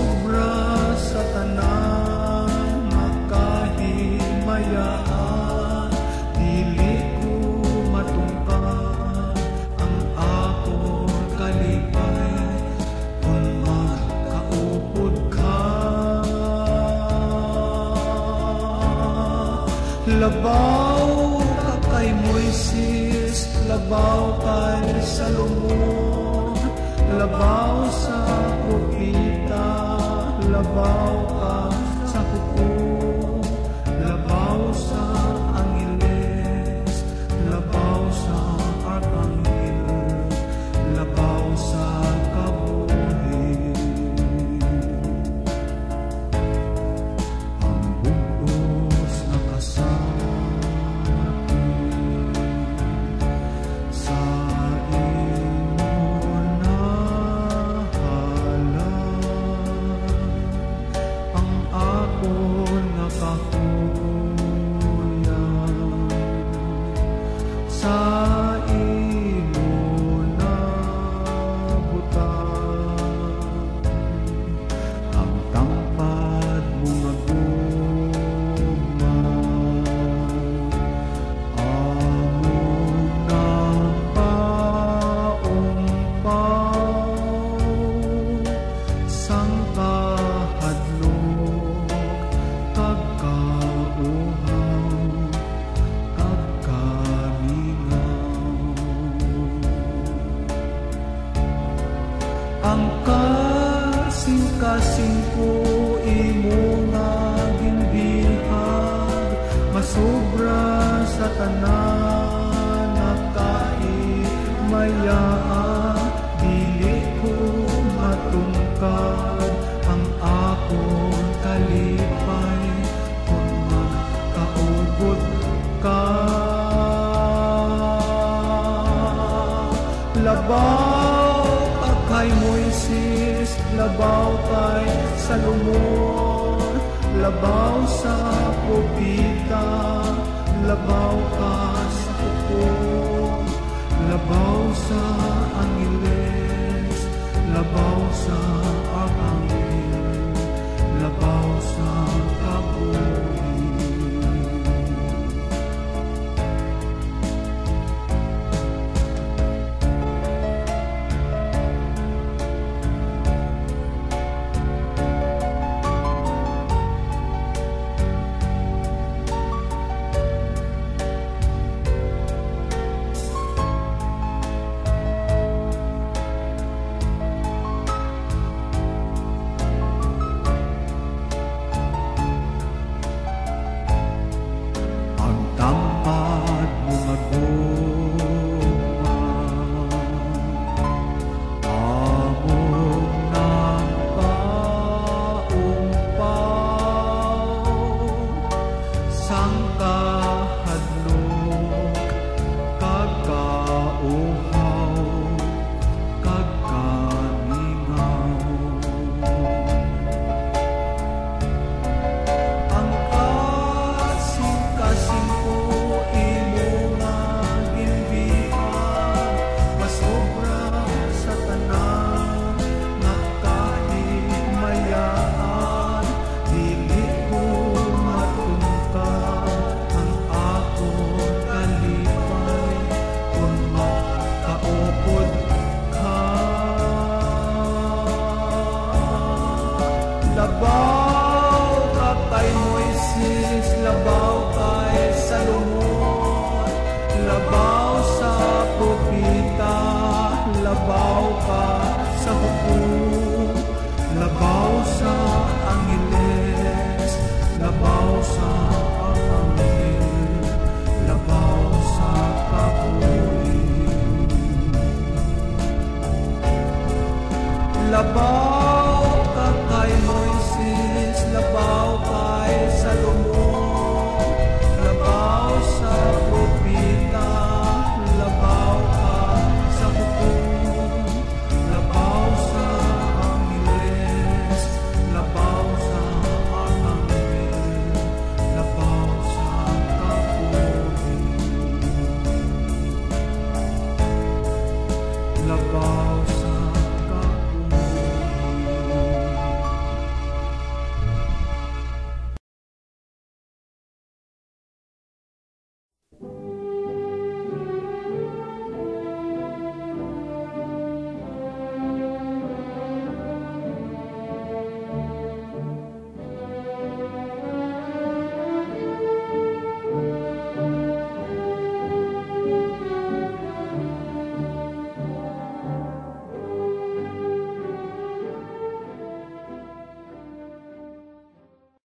Masobra sa tanan makahimayaan, dili ko matungkad ang akong kalipay kung makaupod ka. Labaw ka kay Moises, labaw kay Salomon, labaw sa propita, labaw ka sa hukom, labaw sa angeles, labaw sa arkanghel, labaw sa kabuhi. Ang bugos na kasapin sa sa imo nabutan ang tampad mo nga gugma, among napaumpaw sang kahadlok kagkauhaw ang kasing-kasing ko imo nga ginbihag, masobra sa tanan nakahimayaan, dili ko matungkad ang akong kalipay kung magkaubod ka. Labaw kay Moises, labaw kay Salomon, labaw sa propita, labaw ka sa hukom, labaw sa angeles, labaw sa arkanghel, labaw sa kabuhi. Labaw ka kay Moises, labaw kay Salomon, labaw sa propita, labaw ka